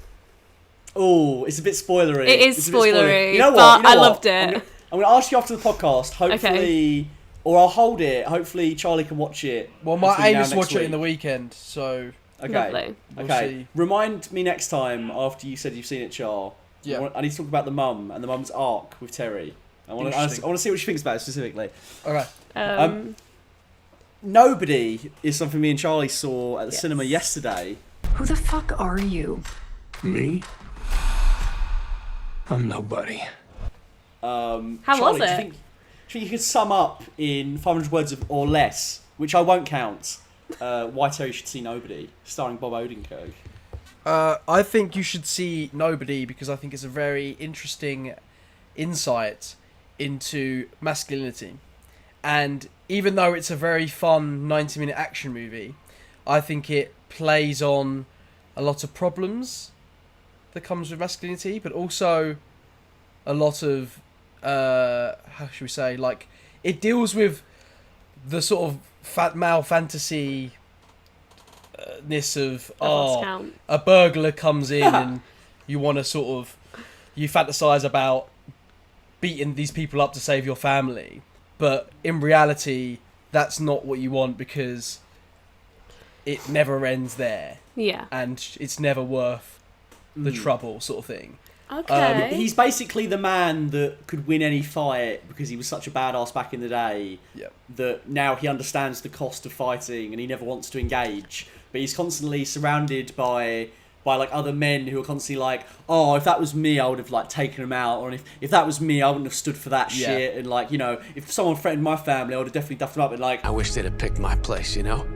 Oh, it's a bit spoilery. It is It's a bit spoilery. spoilery, You know what? but You know I what? loved it. I'm going to ask you after the podcast. Hopefully, or I'll hold it. Hopefully, Charlie can watch it. Well, my between aim now is to and watch next it in the week. weekend, so Okay. Lovely. We'll Okay. see. Remind me next time after you said you've seen it, Char. Yeah. I need to talk about the mum and the mum's arc with Terry. I want to see what she thinks about it specifically. Okay. Nobody is something me and Charlie saw at the cinema yesterday. Who the fuck are you? Me? I'm nobody. How Charlie, was it? Do you think you could sum up in 500 words or less, which I won't count, why Terry should see Nobody, starring Bob Odenkirk? I think you should see Nobody because I think it's a very interesting insight into masculinity. And even though it's a very fun 90-minute action movie, I think it plays on a lot of problems that comes with masculinity, but also a lot of, how should we say, like, it deals with the sort of male fantasy ness of, a burglar comes in and you want to sort of, you fantasize about beating these people up to save your family. But in reality, that's not what you want because it never ends there. Yeah. And it's never worth the trouble, sort of thing. Okay. He's basically the man that could win any fight because he was such a badass back in the day. Yep. That now he understands the cost of fighting and he never wants to engage. But he's constantly surrounded by like other men who are constantly like, oh, if that was me, I would have like taken him out, or if that was me, I wouldn't have stood for that shit. And like, you know, if someone threatened my family, I would have definitely duffed them up. And like, I wish they'd have picked my place, you know?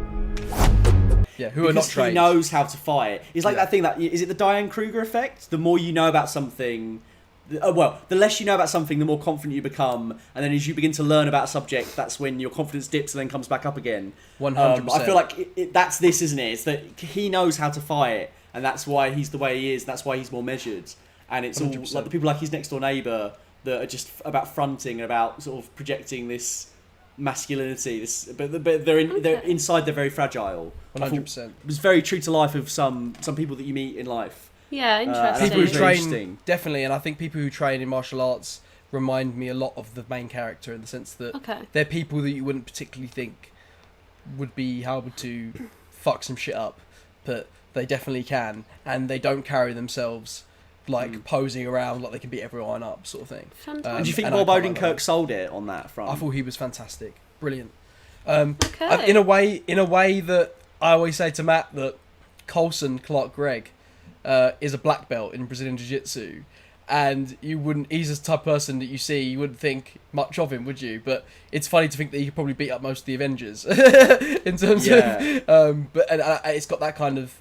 Yeah, who are not because trained. he knows how to fight. It's like that thing that is it the Diane Kruger effect? The more you know about something, the less you know about something, the more confident you become, and then as you begin to learn about a subject, that's when your confidence dips and then comes back up again. 100%. I feel like that's this, isn't it? It's that he knows how to fight, and that's why he's the way he is. That's why he's more measured, and it's 100%. All like the people like his next door neighbour that are just about fronting and about sort of projecting this masculinity. But they're inside. They're very fragile. 100%. It was very true to life of some people that you meet in life. Yeah, interesting. People who train, interesting. definitely, and I think people who train in martial arts remind me a lot of the main character in the sense that they're people that you wouldn't particularly think would be able to fuck some shit up, but they definitely can, and they don't carry themselves like posing around like they can beat everyone up, sort of thing. And do you think Bob Odenkirk sold it on that front? I thought he was fantastic, brilliant. Okay. In a way that I always say to Matt that Coulson Clark Gregg is a black belt in Brazilian Jiu-Jitsu, and he's the type of person that you wouldn't think much of him, would you? But it's funny to think that he could probably beat up most of the Avengers in terms of, but it's got that kind of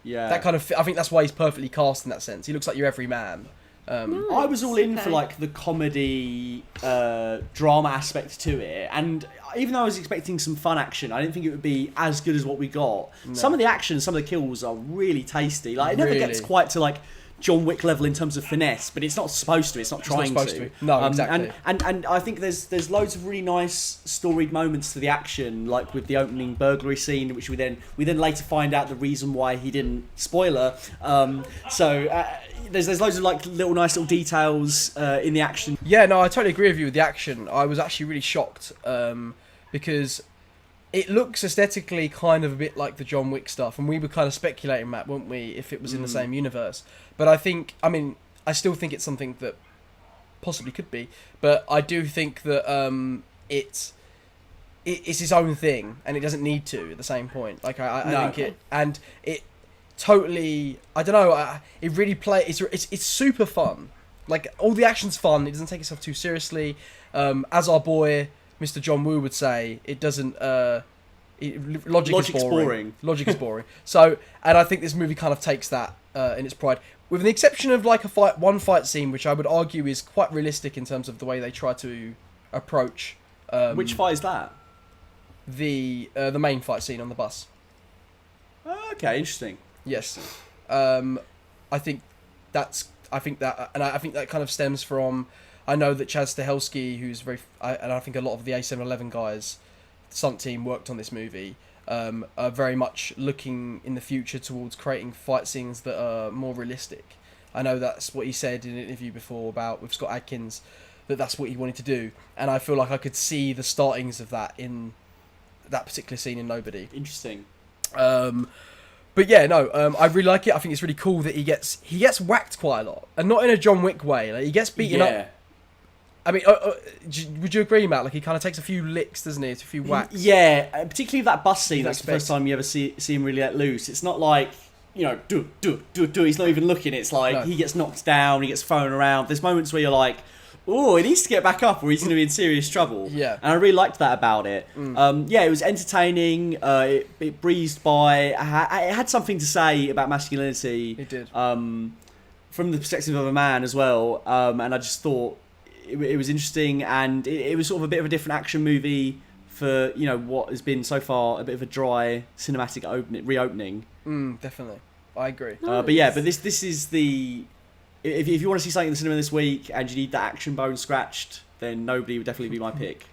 I think that's why he's perfectly cast in that sense. He looks like your everyman. I was all in for like the comedy drama aspect to it, and even though I was expecting some fun action, I didn't think it would be as good as what we got. No. Some of the action, some of the kills are really tasty. Like it never gets quite to like John Wick level in terms of finesse, but it's not supposed to. It's not trying to. No, exactly. And I think there's loads of really nice storied moments to the action, like with the opening burglary scene, which we then later find out the reason why he didn't. Spoiler. There's loads of like nice little details in the action. Yeah, no, I totally agree with you with the action. I was actually really shocked because it looks aesthetically kind of a bit like the John Wick stuff, and we were kind of speculating, Matt, weren't we, if it was in the same universe. But I still think it's something that possibly could be, but I do think that it's its own thing, and it doesn't need to at the same point. Like I think it totally, I don't know, it really it's super fun. Like all the action's fun, it doesn't take itself too seriously. As our boy Mr. John Woo would say, it doesn't. Logic is boring. Logic is boring. So, and I think this movie kind of takes that in its pride, with the exception of like one fight scene, which I would argue is quite realistic in terms of the way they try to approach. Which fight is that? The main fight scene on the bus. Okay, interesting. Yes, I think that kind of stems from. I know that Chaz Stahelski, who's and I think a lot of the A711 guys, stunt team worked on this movie, are very much looking in the future towards creating fight scenes that are more realistic. I know that's what he said in an interview before with Scott Adkins, that's what he wanted to do, and I feel like I could see the startings of that in that particular scene in Nobody. Interesting. But yeah, no, I really like it. I think it's really cool that he gets whacked quite a lot, and not in a John Wick way. Like he gets beaten up I mean, would you agree, Matt? Like, he kind of takes a few licks, doesn't he? It's a few whacks. Yeah, particularly that bus scene. You'd That's the expect. first time you ever see him really let loose. It's not like, you know, do. He's not even looking. It's like No. he gets knocked down, he gets thrown around. There's moments where you're like, oh, he needs to get back up or he's going to be in serious trouble. Yeah. And I really liked that about it. Yeah, it was entertaining. It breezed by. It had something to say about masculinity. It did. From the perspective of a man as well. And I just thought it was interesting, and it was sort of a bit of a different action movie for, you know, what has been so far a bit of a dry cinematic reopening. Definitely. I agree. But this is the... If you want to see something in the cinema this week and you need that action bone scratched, then Nobody would definitely be my pick.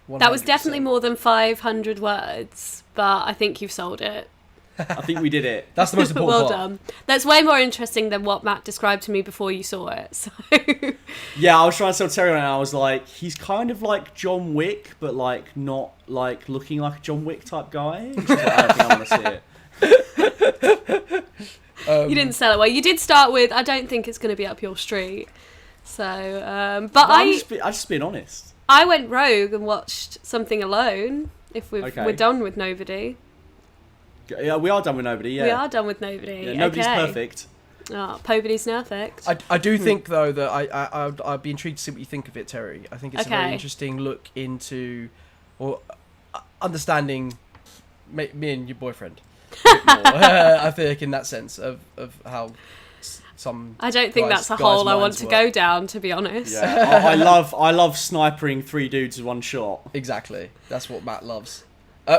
100%. That was definitely more than 500 words, but I think you've sold it. I think we did it. That's the most important Well part. done. That's way more interesting than what Matt described to me before you saw it. So Yeah, I was trying to tell Terry, and I was like, he's kind of like John Wick, but like not like looking like a John Wick type guy. Which is like, I don't think I want to see it. you didn't sell it well. You did start with, I don't think it's going to be up your street. So, but I'm just being honest. I went rogue and watched Something Alone. If Okay. we're done with Nobody. Yeah, we are done with Nobody. Yeah, We are done with Nobody. Yeah, nobody's okay. perfect. Oh, Poverty's perfect. I do think, though, that I'd be intrigued to see what you think of it, Terry. I think it's a very Okay. interesting look into, or understanding me and your boyfriend a bit more. I think in that sense of how some. I don't think guys- that's a guys' hole I want minds to work. go down, to be honest. Yeah, I love snipering 3 dudes with one shot. Exactly. That's what Matt loves.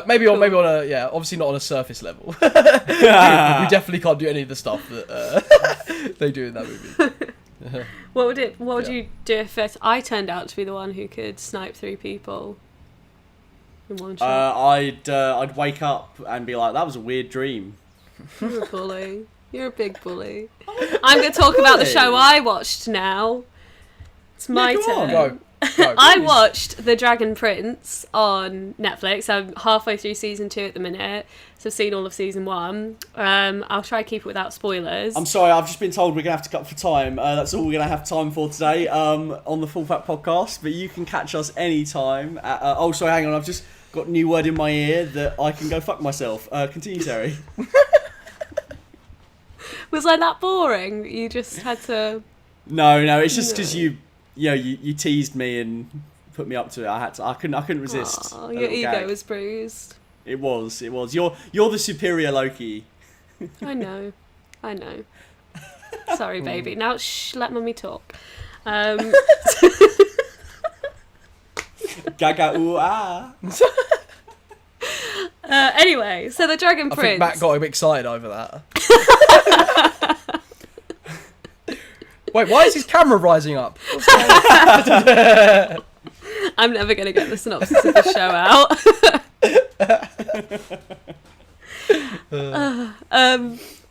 Maybe on a obviously not on a surface level. We definitely can't do any of the stuff that they do in that movie. What would you do if I turned out to be the one who could snipe 3 people in one shot? I'd wake up and be like, that was a weird dream. You're a bully. You're a big bully. I'm going to talk about the show I watched now. It's my go on. turn. Go, I please. watched The Dragon Prince on Netflix. I'm halfway through season 2 at the minute, so I've seen all of season 1. I'll try to keep it without spoilers. I'm sorry, I've just been told we're going to have to cut for time. That's all we're going to have time for today on the Full Fat Podcast, but you can catch us anytime. Oh, sorry, hang on, I've just got a new word in my ear that I can go fuck myself. Continue, Terry. Was I that boring that you just had to... No, it's just because you teased me and put me up to it. I couldn't resist. Aw, a your little ego gag. was bruised. It was. You're the superior Loki. I know. Sorry, baby. Now, let mummy talk. Gaga ooh ah. Anyway, so the Dragon I Prince. think Matt got a bit excited over that. Wait, why is his camera rising up? I'm never going to get the synopsis of the show out.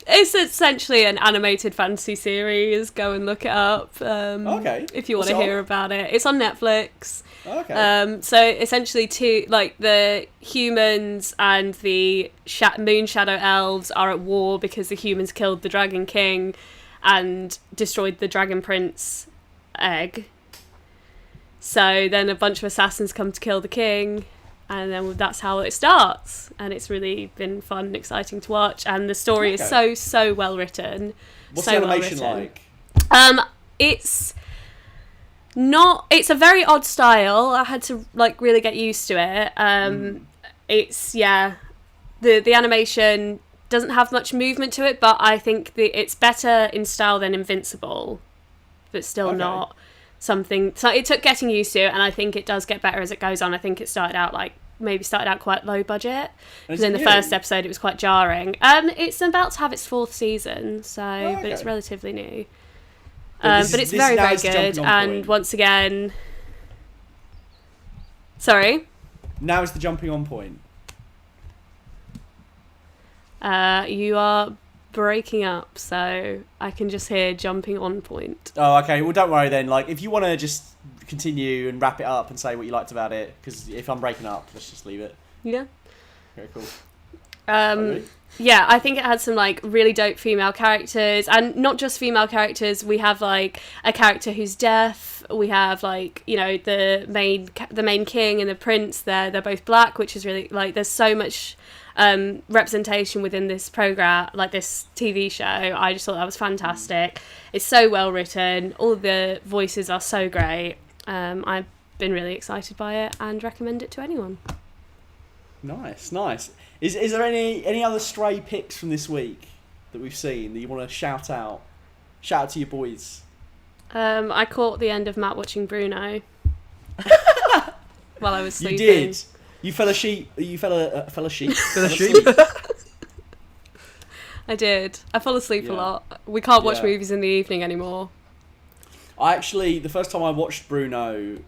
It's essentially an animated fantasy series. Go and look it up. Okay. If you want What's to it hear on? about it. It's on Netflix. Okay. So essentially, the humans and the moon shadow elves are at war because the humans killed the Dragon King and destroyed the Dragon Prince egg. So then a bunch of assassins come to kill the king, and then that's how it starts. And it's really been fun and exciting to watch, and the story is so well written. What's so the animation well written. like? It's a very odd style. I had to really get used to it. It's the animation doesn't have much movement to it, but I think it's better in style than Invincible, but still not something. So it took getting used to, and I think it does get better as it goes on. I think it started out quite low budget, because in the first episode it was quite jarring. It's about to have its 4th season, but it's relatively new. But it's very, very good, and once again... Sorry? Now is the jumping on point. You are breaking up, so I can just hear jumping on point. Oh, okay. Well, don't worry then. If you want to just continue and wrap it up and say what you liked about it, because if I'm breaking up, let's just leave it. Yeah. Okay, cool. Um, Yeah, I think it had some like really dope female characters, and not just female characters. We have like a character who's deaf. We have like, you know, the main king and the prince. They're both black, which is really like there's so much representation within this program, like this TV show. I just thought that was fantastic. It's so well written. All the voices are so great. I've been really excited by it and recommend it to anyone. Nice. Is there any other stray picks from this week that we've seen that you want to shout out? Shout out to your boys. I caught the end of Matt watching Bruno while I was sleeping. You did. You fell asleep. You fell asleep. Fell asleep. I did. I fall asleep a lot. We can't watch movies in the evening anymore. The first time I watched Bruno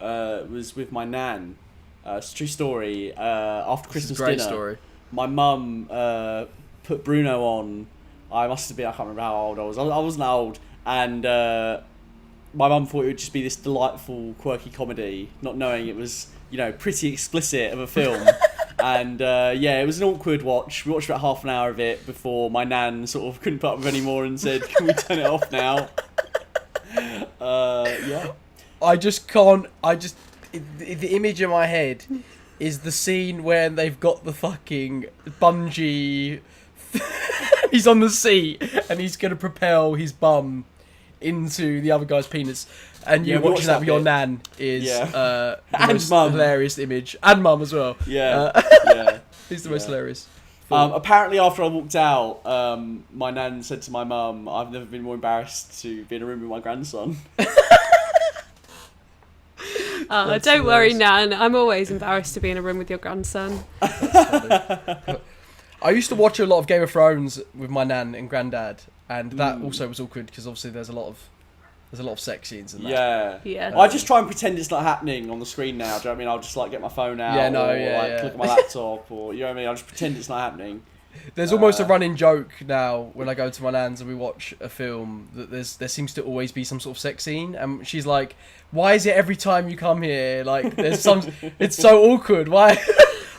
was with my nan. It's a true story. After Christmas dinner, story. My mum put Bruno on. I must have been, I can't remember how old I was. I wasn't old. And my mum thought it would just be this delightful, quirky comedy, not knowing it was, you know, pretty explicit of a film. And it was an awkward watch. We watched about half an hour of it before my nan sort of couldn't put up with any more and said, "Can we turn it off now?" I just can't. The image in my head is the scene where they've got the fucking bungee. He's on the seat and he's going to propel his bum into the other guy's penis. And you watching that with your nan is the most hilarious image. And mum as well. He's the most hilarious. Apparently, after I walked out, my nan said to my mum, "I've never been more embarrassed to be in a room with my grandson." Don't worry, Nan. I'm always embarrassed to be in a room with your grandson. I used to watch a lot of Game of Thrones with my nan and granddad, and that also was awkward because obviously there's a lot of sex scenes in that. Yeah. I just try and pretend it's not happening on the screen now. Do you know what I mean? I'll just like get my phone out, click on my laptop, or you know what I mean. I'll just pretend it's not happening. There's almost a running joke now when I go to my nan's and we watch a film that there seems to always be some sort of sex scene, and she's like, "Why is it every time you come here? Like, there's some. It's so awkward. Why?"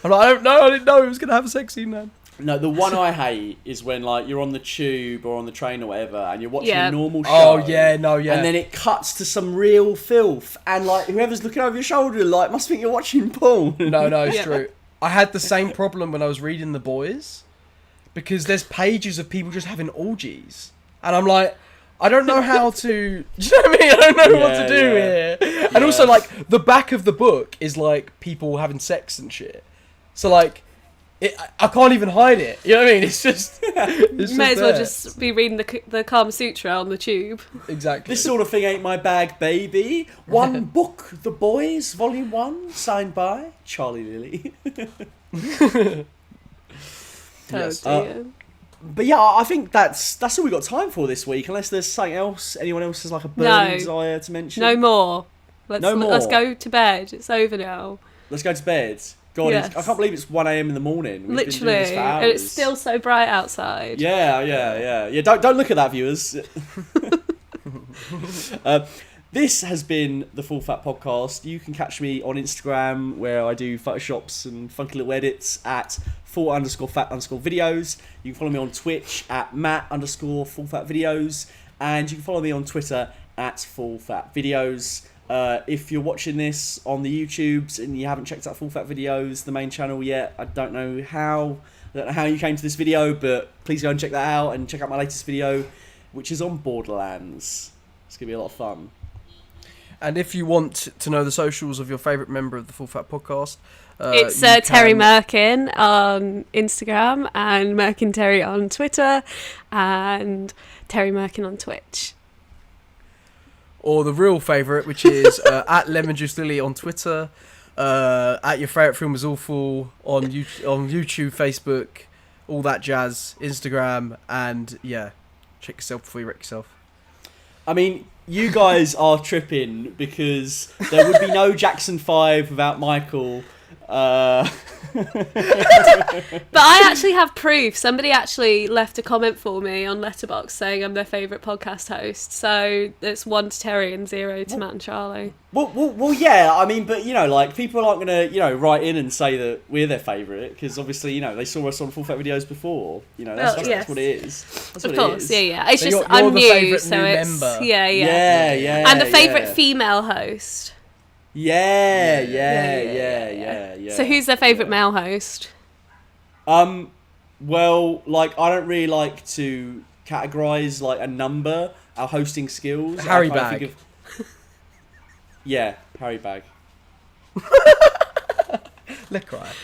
I'm like, "I don't know. I didn't know it was gonna have a sex scene, man." No, the one I hate is when like you're on the tube or on the train or whatever, and you're watching a normal show. Oh yeah, and then it cuts to some real filth, and like whoever's looking over your shoulder like must think you're watching porn. No, it's true. I had the same problem when I was reading The Boys, because there's pages of people just having orgies, and I'm like, I don't know how to. Do you know what I mean? I don't know what to do here. And also, like, the back of the book is like people having sex and shit. So like, I can't even hide it. You know what I mean? It's just. You may as well just be reading the Kama Sutra on the tube. Exactly. This sort of thing ain't my bag, baby. One book, The Boys, Volume 1, signed by Charlie Lilly. Yes. But yeah, I think that's all we got time for this week. Unless there's something else, anyone else has like a burning desire to mention. No more. Let's go to bed. It's over now. Let's go to bed. God, Yes. I can't believe it's 1 a.m. in the morning. We've Literally, been doing this for hours. and it's still so bright outside. Yeah. Don't look at that, viewers. This has been the Full Fat Podcast. You can catch me on Instagram where I do photoshops and funky little edits at full_fat_videos. You can follow me on Twitch at Matt_fullfatvideos, and you can follow me on Twitter at fullfatvideos. If you're watching this on the YouTubes and you haven't checked out Full Fat Videos, the main channel yet, I don't know how you came to this video, but please go and check that out and check out my latest video, which is on Borderlands. It's going to be a lot of fun. And if you want to know the socials of your favourite member of the Full Fat Podcast, it's Terry Merkin on Instagram and Merkin Terry on Twitter and Terry Merkin on Twitch. Or the real favourite, which is at Lemon Juice Lily on Twitter, at Your Favourite Film Is Awful on YouTube, Facebook, all that jazz, Instagram, and yeah, check yourself before you wreck yourself. I mean, you guys are tripping because there would be no Jackson 5 without Michael. But I actually have proof. Somebody actually left a comment for me on Letterboxd saying I'm their favourite podcast host. So it's 1 to Terry and 0 to Matt and Charlie. Well, yeah. I mean, but like people aren't gonna, write in and say that we're their favourite because obviously, they saw us on Full Fat videos before. That's what it is. That's of what course, it is. yeah. It's So just you're I'm the new, favourite so new it's member. Yeah. And the favourite female host. Yeah. So who's their favourite male host? Well, like I don't really like to categorize like a number. Our hosting skills. Harry I Bag. think yeah, Harry Bag. Look right.